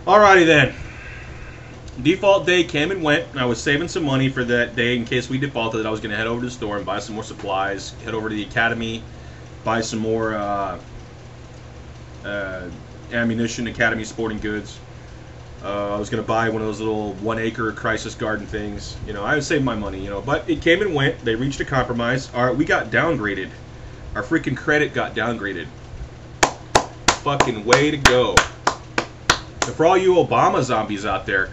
Alrighty then. Default day came and went. I was saving some money for that day in case we defaulted. I was going to head over to the store and buy some more supplies, head over to the academy, buy some more ammunition, academy sporting goods. I was going to buy one of those little 1 acre crisis garden things. You know, I would save my money, you know. But it came and went. They reached a compromise. We got downgraded. Our freaking credit got downgraded. Fucking way to go. And for all you Obama zombies out there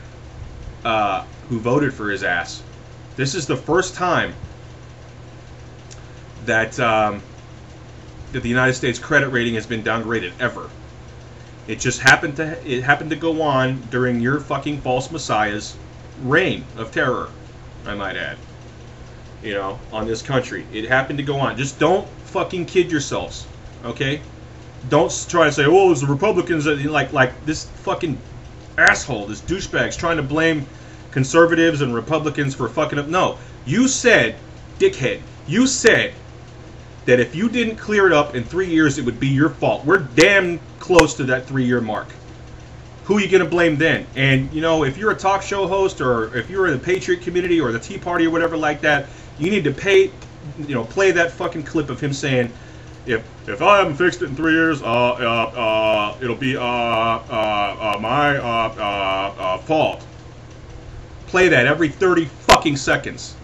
who voted for his ass, this is the first time that that the United States credit rating has been downgraded ever. It just happened to go on during your fucking false messiah's reign of terror, I might add. You know, on this country. It happened to go on. Just don't fucking kid yourselves, okay? Don't try to say, oh, it was the Republicans that, like this fucking asshole, this douchebag's trying to blame conservatives and Republicans for fucking up. No, you said, dickhead, you said that if you didn't clear it up in 3 years, it would be your fault. We're damn close to that 3-year mark. Who are you going to blame then? And, you know, if you're a talk show host or if you're in the Patriot community or the Tea Party or whatever like that, you need to play that fucking clip of him saying, if I haven't fixed it in 3 years, it'll be my fault. Play that every 30 fucking seconds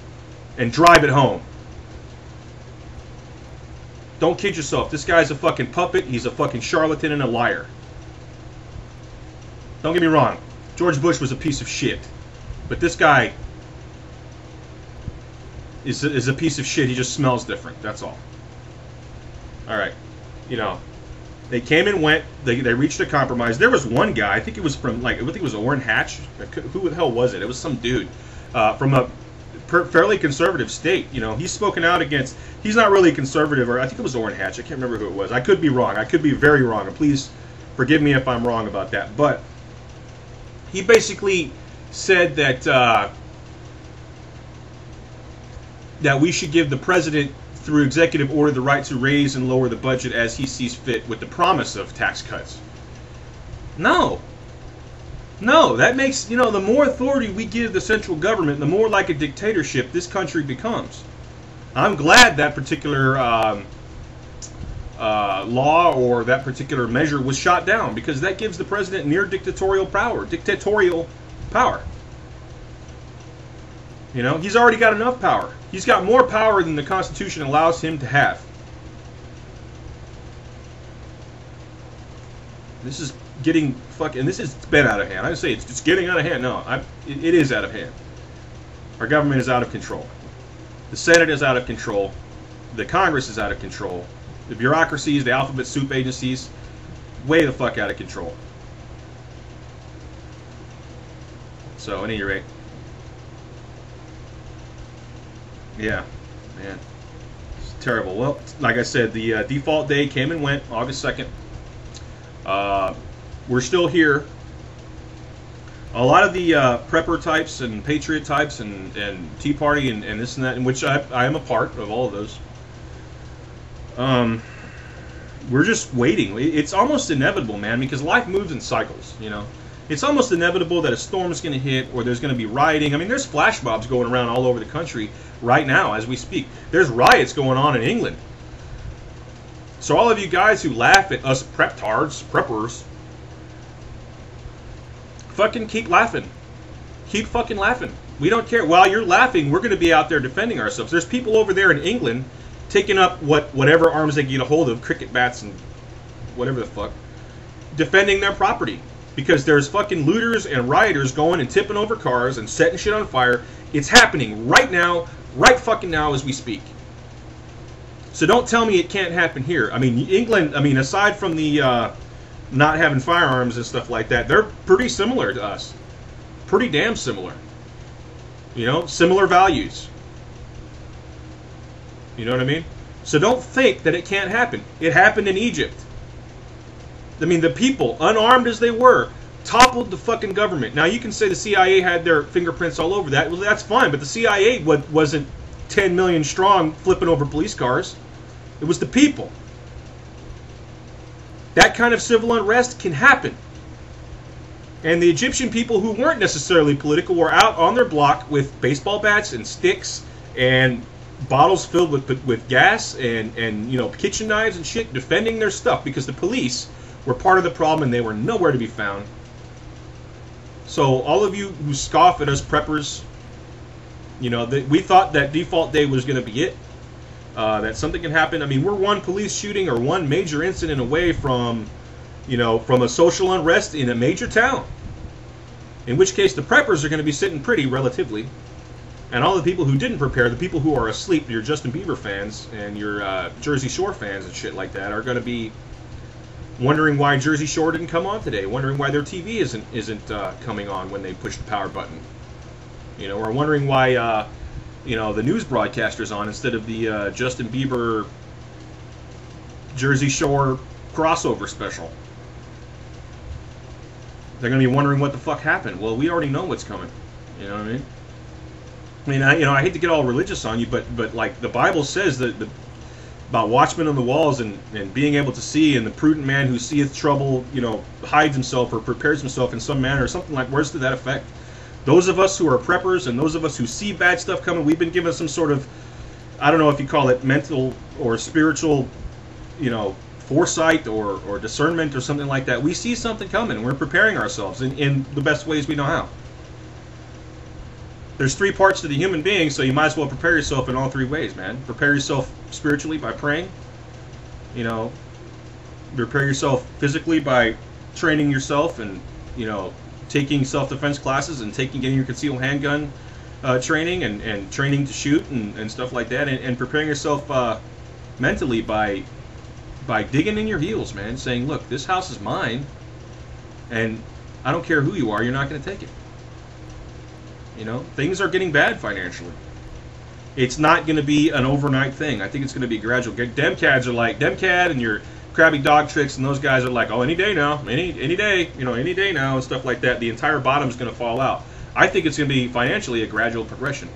and drive it home. Don't kid yourself. This guy's a fucking puppet. He's a fucking charlatan and a liar. Don't get me wrong. George Bush was a piece of shit. But this guy is a piece of shit. He just smells different. That's all. Alright. You know, they came and went. They reached a compromise. There was one guy. I think it was from, I think it was Orrin Hatch. Who the hell was it? It was some dude from a fairly conservative state. You know, he's spoken out against. He's not really conservative, or I think it was Orrin Hatch. I can't remember who it was. I could be wrong. I could be very wrong. And please forgive me if I'm wrong about that. But he basically said that that we should give the president, through executive order, the right to raise and lower the budget as he sees fit, with the promise of tax cuts. No. No, that makes, you know, the more authority we give the central government, the more like a dictatorship this country becomes. I'm glad that particular law or that particular measure was shot down, because that gives the president near dictatorial power. You know, he's already got enough power. He's got more power than the Constitution allows him to have. This is getting fucking, and this has been out of hand. I don't say it's getting out of hand. No, it is out of hand. Our government is out of control. The Senate is out of control. The Congress is out of control. The bureaucracies, the alphabet soup agencies, way the fuck out of control. So, at any rate, yeah, man, it's terrible. Well, like I said, the default day came and went, August 2nd. We're still here. A lot of the prepper types and patriot types and Tea Party and this and that, in which I am a part of all of those. We're just waiting. It's almost inevitable, man, because life moves in cycles, you know. It's almost inevitable that a storm is going to hit, or there's going to be rioting. I mean, there's flash mobs going around all over the country right now as we speak. There's riots going on in England. So all of you guys who laugh at us preppers, fucking keep laughing. Keep fucking laughing. We don't care. While you're laughing, we're going to be out there defending ourselves. There's people over there in England taking up whatever arms they can get a hold of, cricket bats and whatever the fuck, defending their property. Because there's fucking looters and rioters going and tipping over cars and setting shit on fire. It's happening right now, right fucking now as we speak. So don't tell me it can't happen here. I mean, England, I mean, aside from the not having firearms and stuff like that, they're pretty similar to us. Pretty damn similar. You know, similar values. You know what I mean? So don't think that it can't happen. It happened in Egypt. I mean, the people, unarmed as they were, toppled the fucking government. Now, you can say the CIA had their fingerprints all over that. Well, that's fine, but the CIA wasn't 10 million strong flipping over police cars. It was the people. That kind of civil unrest can happen. And the Egyptian people who weren't necessarily political were out on their block with baseball bats and sticks and bottles filled with gas and you know, kitchen knives and shit, defending their stuff because the police were part of the problem and they were nowhere to be found. So all of you who scoff at us preppers, you know, we thought that default day was going to be it. That something can happen. I mean, we're one police shooting or one major incident away from, you know, from a social unrest in a major town. In which case, the preppers are going to be sitting pretty, relatively. And all the people who didn't prepare, the people who are asleep, your Justin Bieber fans and your Jersey Shore fans and shit like that, are going to be wondering why Jersey Shore didn't come on today, wondering why their TV isn't coming on when they push the power button. You know, or wondering why, you know, the news broadcaster's on instead of the Justin Bieber Jersey Shore crossover special. They're going to be wondering what the fuck happened. Well, we already know what's coming. You know what I mean? I mean, I hate to get all religious on you, but like the Bible says that about watchmen on the walls and being able to see, and the prudent man who seeth trouble, you know, hides himself or prepares himself in some manner, or something like words to that effect. Those of us who are preppers and those of us who see bad stuff coming, we've been given some sort of, I don't know if you call it mental or spiritual, you know, foresight or discernment or something like that. We see something coming. We're preparing ourselves in the best ways we know how. There's three parts to the human being, so you might as well prepare yourself in all three ways, man. Prepare yourself spiritually by praying. You know, prepare yourself physically by training yourself and, you know, taking self-defense classes and getting your concealed handgun training and training to shoot and stuff like that, and preparing yourself mentally by digging in your heels, man, saying, look, this house is mine, and I don't care who you are, you're not going to take it. You know, things are getting bad financially. It's not going to be an overnight thing. I think it's going to be gradual. Demcads are like, Demcad and your Krabby Dog Tricks and those guys are like, oh, any day now, any day, you know, any day now and stuff like that. The entire bottom's going to fall out. I think it's going to be financially a gradual progression.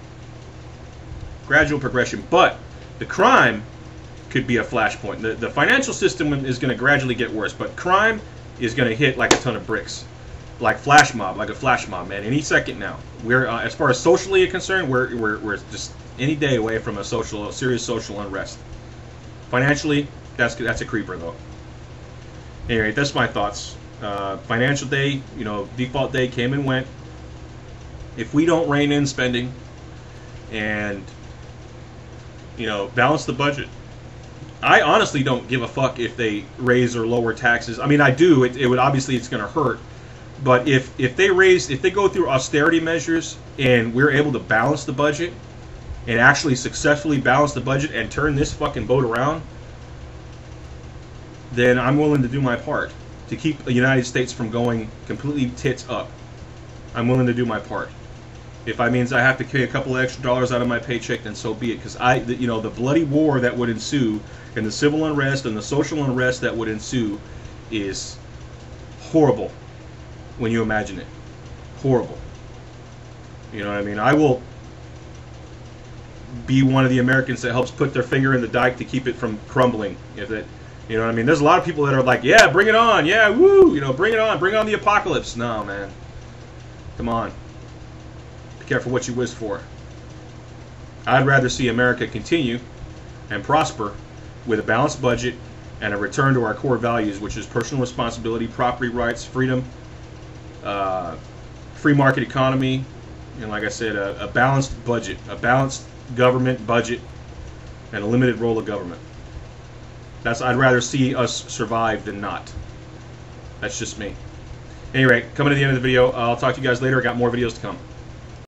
Gradual progression. But the crime could be a flashpoint. The financial system is going to gradually get worse, but crime is going to hit like a ton of bricks. Like a flash mob, man. Any second now. We're as far as socially concerned, we're just any day away from a serious social unrest. Financially, that's a creeper though. Anyway, that's my thoughts. Financial day, you know, default day came and went. If we don't rein in spending and, you know, balance the budget, I honestly don't give a fuck if they raise or lower taxes. I mean, I do. It would obviously, it's going to hurt. But if they go through austerity measures and we're able to balance the budget and actually successfully balance the budget and turn this fucking boat around, then I'm willing to do my part to keep the United States from going completely tits up. I'm willing to do my part. If that means I have to pay a couple of extra dollars out of my paycheck, then so be it. Because you know, the bloody war that would ensue and the civil unrest and the social unrest that would ensue is horrible. When you imagine it, horrible. You know what I mean? I will be one of the Americans that helps put their finger in the dike to keep it from crumbling. If it, you know what I mean? There's a lot of people that are like, yeah, bring it on, yeah, woo, you know, bring it on, bring on the apocalypse. No, man, come on. Be careful what you wish for. I'd rather see America continue and prosper with a balanced budget and a return to our core values, which is personal responsibility, property rights, freedom. Free market economy, and like I said, a balanced budget, a balanced government budget, and a limited role of government. I'd rather see us survive than not. That's just me. Anyway, coming to the end of the video. I'll talk to you guys later. I got more videos to come.